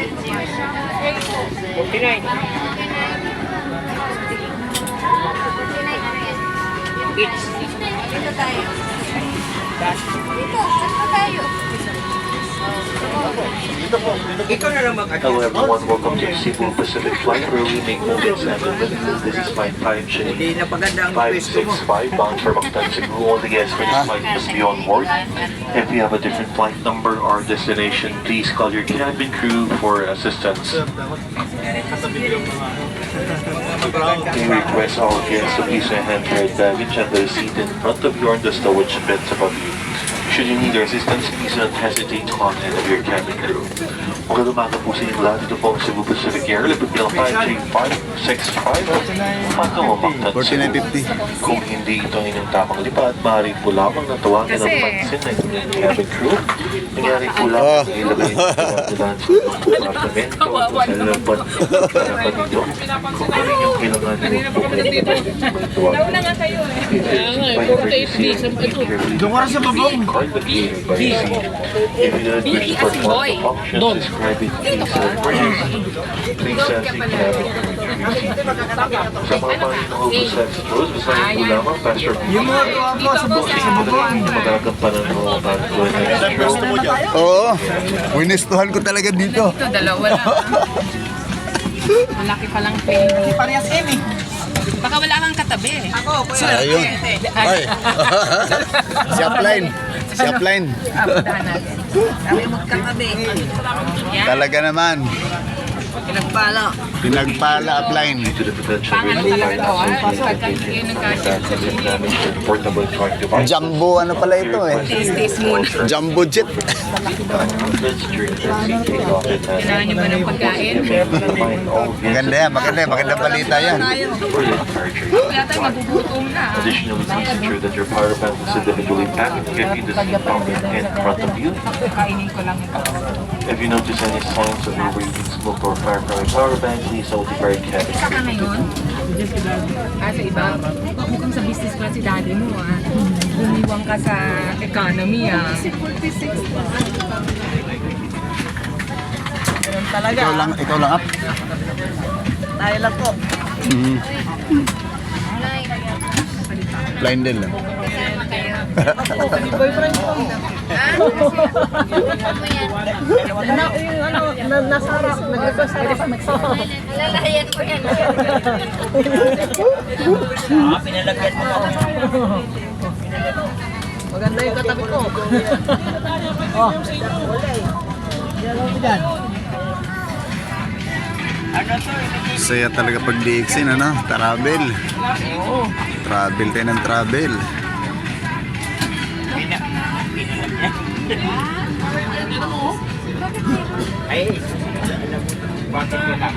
49. Each. Dito tayo. Dito, saan tayo? Ikaw na lang Hello everyone, welcome to Cebu Pacific Flight where we make movements and movements. This is flight 5 Hindi napaganda ang pwesto mo. 565 bound for Mactan, Cebu. All the guests for this flight must be on board. If you have a different flight number or destination, please call your cabin crew for assistance. We request all guests to please hand your baggage and the seat in front of you or the stowage beds above you. Should you need our assistance, please don't hesitate to call any of your cabin crew. Magandang umaga po sa inyo lahat. Ito po ang Cebu Pacific Air. Lipot bilang 53565. Pagkawa Mactan, Cebu. Kung hindi ito ang inyong tamang lipad, maaari po lamang na tawagan ang pansin ng inyong cabin crew. Nangyari po lamang na ilagay ng pinagdalaan sa inyong apartamento o sa lalabad ng harapan ninyo. Kung inyong kailangan nyo po kayo Nauna nga kayo Doon ka sa babong. If you don't wish to perform the functions described in case of emergency, please seek cabin sa mga panginoon sa Rose, basahin po lamang Pastor Yung mga gawa ko sa babong. magagampanan mo ang bago na intro. Oo, winistuhan ko talaga dito. Ito, dalawa lang. Malaki palang pay. Parehas Emmy. Baka wala kang katabi. Ako, kuya. Ayun. Ay. Si upline. Si upline. Puntahan natin. Kami magkatabi. Yan. Talaga naman. Pinagpala. Pinagpala upline. To the potential Pangano risk talaga to, of Pagka hindi nagkasya. damage to the portable charge device. Jumbo ano pala ito eh. Taste muna. Jumbo jet. Outlets during taxi takeoff and Kailangan niyo ba ng pagkain? Maganda yan, maganda, magandang balita yan. Wala tayong magugutom na. Additionally, please ensure that your power bank is individually packed and can be the seat pocket in front of you. Kainin ko lang ito. If you notice any signs of overheating smoke or fire from your power bank, please notify your cabin Saka crew. ngayon? Sa iba? Mukhang sa business class si daddy mo ah. Bumiwang ka sa economy ah. Ganun talaga. Ikaw lang up. Tayo lang po. Blind din lang. Boyfriend ko. Nasa harap. Nag-request harap. Alalayan ko yan. Pinalagyan mo ako. Maganda yung katabi ko. Oh. Saya talaga pag DXin, ano? Travel. Travel tayo ng travel. Ay. Bakit ko na?